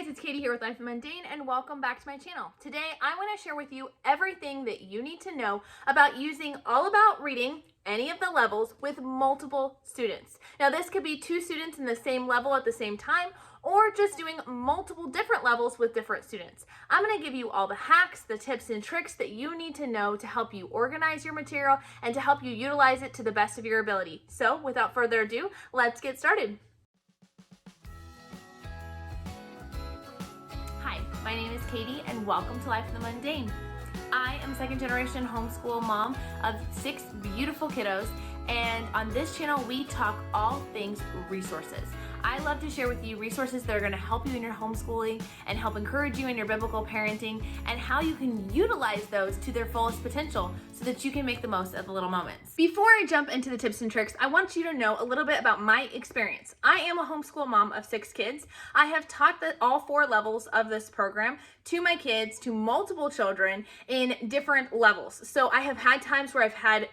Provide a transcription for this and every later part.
guys, it's Katie here with Life Mundane and welcome back to my channel. Today I want to share with you everything that you need to know about using All About Reading, any of the levels, with multiple students. Now this could be two students in the same level at the same time, or just doing multiple different levels with different students. I'm going to give you all the hacks, the tips and tricks that you need to know to help you organize your material and to help you utilize it to the best of your ability. So without further ado, let's get started. Hi, my name is Katie and welcome to Life in the Mundane. I am a second generation homeschool mom of 6 beautiful kiddos, and on this channel we talk all things resources. I love to share with you resources that are going to help you in your homeschooling and help encourage you in your biblical parenting, and how you can utilize those to their fullest potential so that you can make the most of the little moments. Before I jump into the tips and tricks, I want you to know a little bit about my experience. I am a homeschool mom of 6 kids. I have taught all 4 levels of this program to my kids, to multiple children in different levels. So I have had times where I've had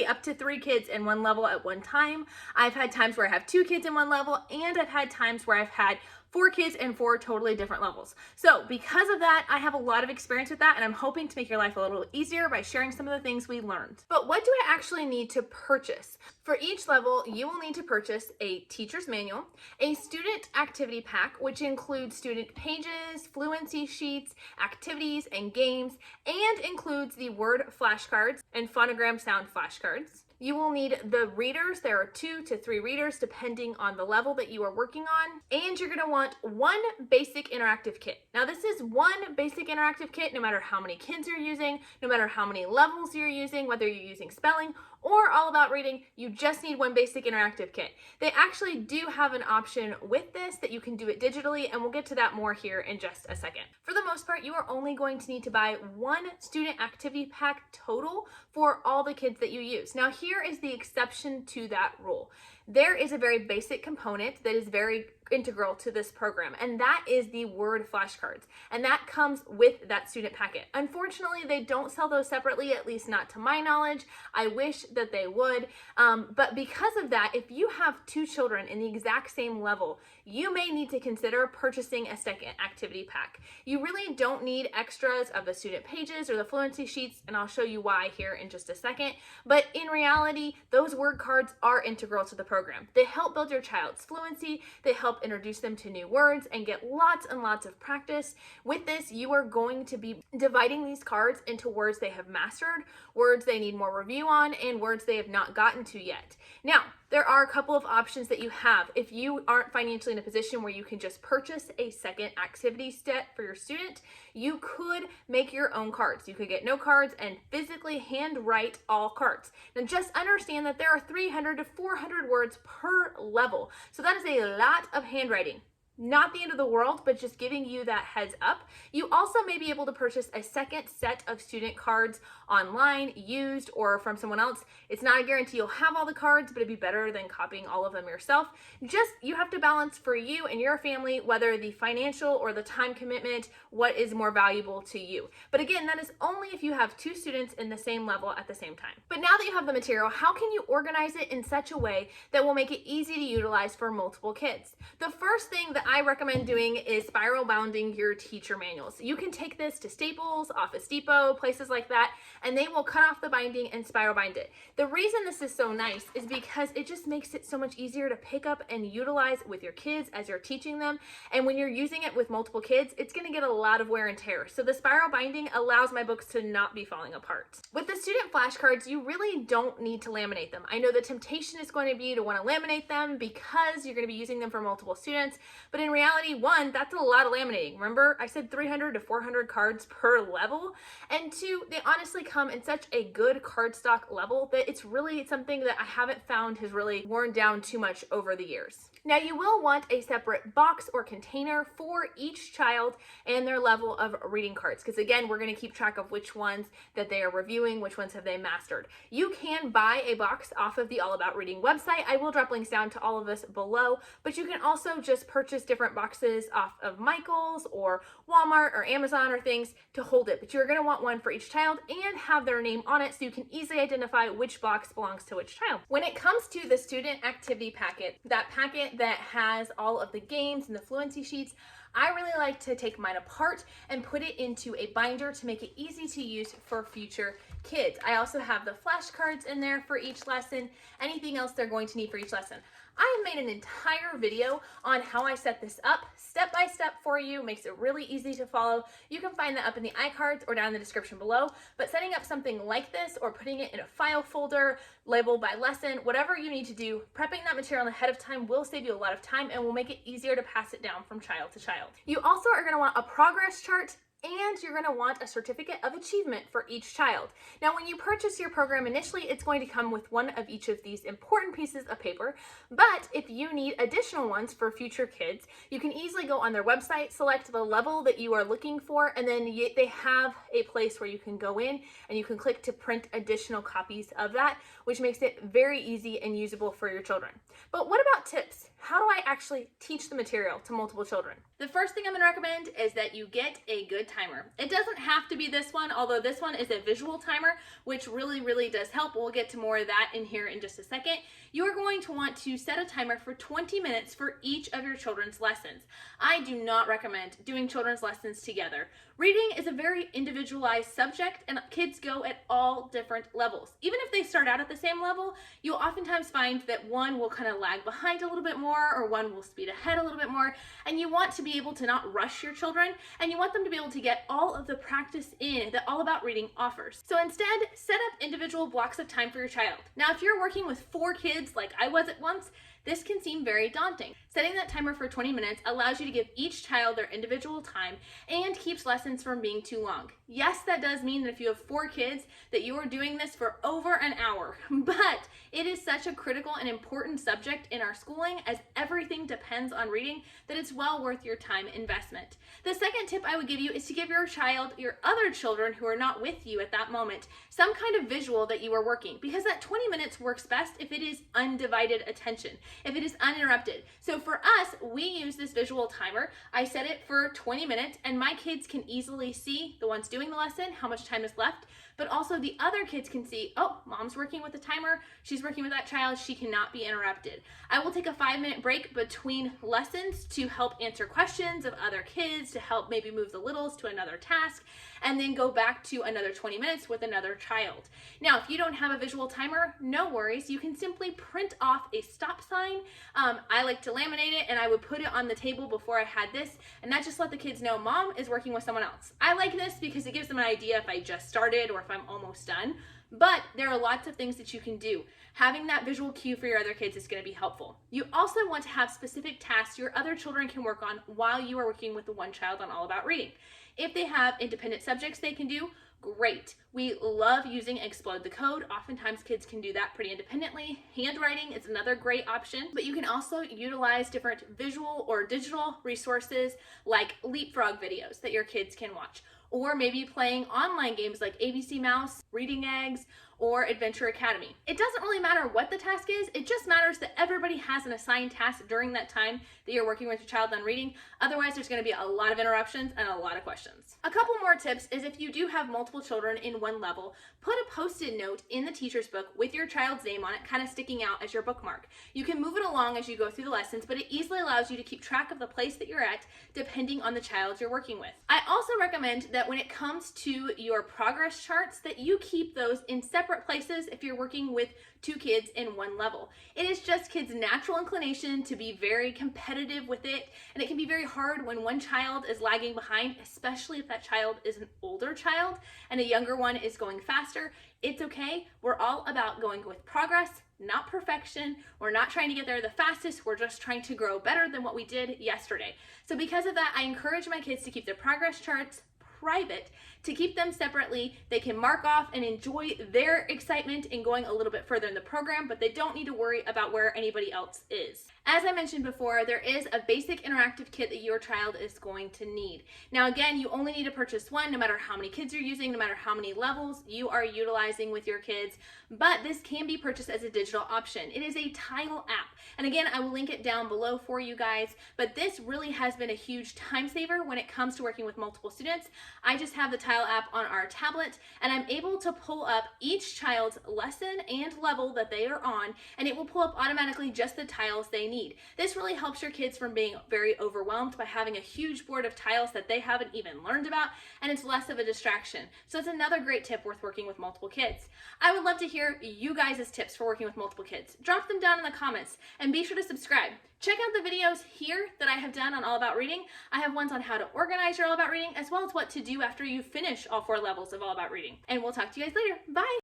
up to 3 kids in one level at one time. I've had times where I have 2 kids in one level, and I've had times where I've had 4 kids in 4 totally different levels. So because of that, I have a lot of experience with that, and I'm hoping to make your life a little easier by sharing some of the things we learned. But what do I actually need to purchase? For each level, you will need to purchase a teacher's manual, a student activity pack, which includes student pages, fluency sheets, activities, and games, and includes the word flashcards and phonogram sound flashcards. You will need the readers. There are 2 to 3 readers depending on the level that you are working on. And you're going to want 1 basic interactive kit. Now this is 1 basic interactive kit no matter how many kids you're using, no matter how many levels you're using, whether you're using spelling or All About Reading, you just need 1 basic interactive kit. They actually do have an option with this that you can do it digitally, and we'll get to that more here in just a second. For the most part, you are only going to need to buy 1 student activity pack total for all the kids that you use. Now here is the exception to that rule. There is a very basic component that is very integral to this program, and that is the word flashcards, and that comes with that student packet. Unfortunately, they don't sell those separately, at least not to my knowledge. I wish that they would, but because of that, if you have 2 children in the exact same level, you may need to consider purchasing a second activity pack. You really don't need extras of the student pages or the fluency sheets, and I'll show you why here in just a second, but in reality, those word cards are integral to the program. They help build your child's fluency, they help introduce them to new words and get lots and lots of practice. With this, you are going to be dividing these cards into words they have mastered, words they need more review on, and words they have not gotten to yet. Now, there are a couple of options that you have. If you aren't financially in a position where you can just purchase a second activity set for your student, you could make your own cards. You could get no cards and physically handwrite all cards. Now just understand that there are 300 to 400 words per level. So that is a lot of handwriting. Not the end of the world, but just giving you that heads up. You also may be able to purchase a second set of student cards online, used, or from someone else. It's not a guarantee you'll have all the cards, but it'd be better than copying all of them yourself. Just, you have to balance for you and your family, whether the financial or the time commitment, what is more valuable to you. But again, that is only if you have 2 students in the same level at the same time. But now that you have the material, how can you organize it in such a way that will make it easy to utilize for multiple kids? The first thing that I recommend doing is spiral bounding your teacher manuals. You can take this to Staples, Office Depot, places like that, and they will cut off the binding and spiral bind it. The reason this is so nice is because it just makes it so much easier to pick up and utilize with your kids as you're teaching them. And when you're using it with multiple kids, it's going to get a lot of wear and tear. So the spiral binding allows my books to not be falling apart. With the student flashcards, you really don't need to laminate them. I know the temptation is going to be to want to laminate them because you're going to be using them for multiple students, but in reality, 1, that's a lot of laminating. Remember, I said 300 to 400 cards per level, and 2, they honestly come in such a good cardstock level that it's really something that I haven't found has really worn down too much over the years. Now you will want a separate box or container for each child and their level of reading cards, because again, we're going to keep track of which ones that they are reviewing, which ones have they mastered. You can buy a box off of the All About Reading website. I will drop links down to all of this below, but you can also just purchase different boxes off of Michael's or Walmart or Amazon or things to hold it, but you're going to want one for each child and have their name on it so you can easily identify which box belongs to which child. When it comes to the student activity packet, that packet that has all of the games and the fluency sheets, I really like to take mine apart and put it into a binder to make it easy to use for future kids. I also have the flashcards in there for each lesson, anything else they're going to need for each lesson. I have made an entire video on how I set this up step by step for you. Makes it really easy to follow. You can find that up in the iCards or down in the description below. But setting up something like this or putting it in a file folder, labeled by lesson, whatever you need to do, prepping that material ahead of time will save you a lot of time and will make it easier to pass it down from child to child. You also are going to want a progress chart, and you're going to want a certificate of achievement for each child. Now, when you purchase your program initially, it's going to come with one of each of these important pieces of paper, but if you need additional ones for future kids, you can easily go on their website, select the level that you are looking for, and then they have a place where you can go in and you can click to print additional copies of that, which makes it very easy and usable for your children. But what about tips? How do I actually teach the material to multiple children? The first thing I'm going to recommend is that you get a good timer. It doesn't have to be this one, although this one is a visual timer, which really does help. We'll get to more of that in here in just a second. You're going to want to set a timer for 20 minutes for each of your children's lessons. I do not recommend doing children's lessons together. Reading is a very individualized subject, and kids go at all different levels. Even if they start out at the same level, you'll oftentimes find that one will kind of lag behind a little bit more, or one will speed ahead a little bit more, and you want to be able to not rush your children, and you want them to be able to get all of the practice in that All About Reading offers. So instead, set up individual blocks of time for your child. Now, if you're working with 4 kids like I was at once, this can seem very daunting. Setting that timer for 20 minutes allows you to give each child their individual time and keeps lessons from being too long. Yes, that does mean that if you have 4 kids that you are doing this for over an hour, but it is such a critical and important subject in our schooling, as everything depends on reading, that it's well worth your time investment. The second tip I would give you is to give your child, your other children who are not with you at that moment, some kind of visual that you are working, because that 20 minutes works best if it is undivided attention, if it is uninterrupted. So for us, we use this visual timer. I set it for 20 minutes, and my kids can easily see, the ones doing the lesson, how much time is left, but also the other kids can see, oh, mom's working with the timer, she's working with that child, she cannot be interrupted. I will take a 5-minute break between lessons to help answer questions of other kids, to help maybe move the littles to another task, and then go back to another 20 minutes with another child. Now, if you don't have a visual timer, no worries. You can simply print off a stop sign. I like to laminate it, and I would put it on the table before I had this, and that just let the kids know mom is working with someone else. I like this because it gives them an idea if I just started or if I'm almost done. But there are lots of things that you can do. Having that visual cue for your other kids is going to be helpful. You also want to have specific tasks your other children can work on while you are working with the one child on All About Reading. If they have independent subjects they can do, great. We love using Explode the Code. Oftentimes kids can do that pretty independently. Handwriting is another great option, but you can also utilize different visual or digital resources like leapfrog videos that your kids can watch, or maybe playing online games like ABC Mouse, Reading Eggs, or Adventure Academy. It doesn't really matter what the task is, it just matters that everybody has an assigned task during that time that you're working with your child on reading. Otherwise, there's going to be a lot of interruptions and a lot of questions. A couple more tips is if you do have multiple children in one level, put a post-it note in the teacher's book with your child's name on it, kind of sticking out as your bookmark. You can move it along as you go through the lessons, but it easily allows you to keep track of the place that you're at depending on the child you're working with. I also recommend that when it comes to your progress charts, that you keep those in separate places if you're working with 2 kids in one level. It is just kids' natural inclination to be very competitive with it, and it can be very hard when one child is lagging behind, especially if that child is an older child and a younger one is going faster. It's okay. We're all about going with progress, not perfection. We're not trying to get there the fastest. We're just trying to grow better than what we did yesterday. So because of that, I encourage my kids to keep their progress charts private, to keep them separately. They can mark off and enjoy their excitement in going a little bit further in the program, but they don't need to worry about where anybody else is. As I mentioned before, there is a basic interactive kit that your child is going to need. Now again, you only need to purchase one no matter how many kids you're using, no matter how many levels you are utilizing with your kids, but this can be purchased as a digital option. It is a tile app. And again, I will link it down below for you guys, but this really has been a huge time saver when it comes to working with multiple students. I just have the tile app on our tablet, and I'm able to pull up each child's lesson and level that they are on, and it will pull up automatically just the tiles they need. This really helps your kids from being very overwhelmed by having a huge board of tiles that they haven't even learned about, and it's less of a distraction. So it's another great tip worth working with multiple kids. I would love to hear you guys' tips for working with multiple kids. Drop them down in the comments and be sure to subscribe. Check out the videos here that I have done on All About Reading. I have ones on how to organize your All About Reading, as well as what to do after you finish all 4 levels of All About Reading. And we'll talk to you guys later. Bye!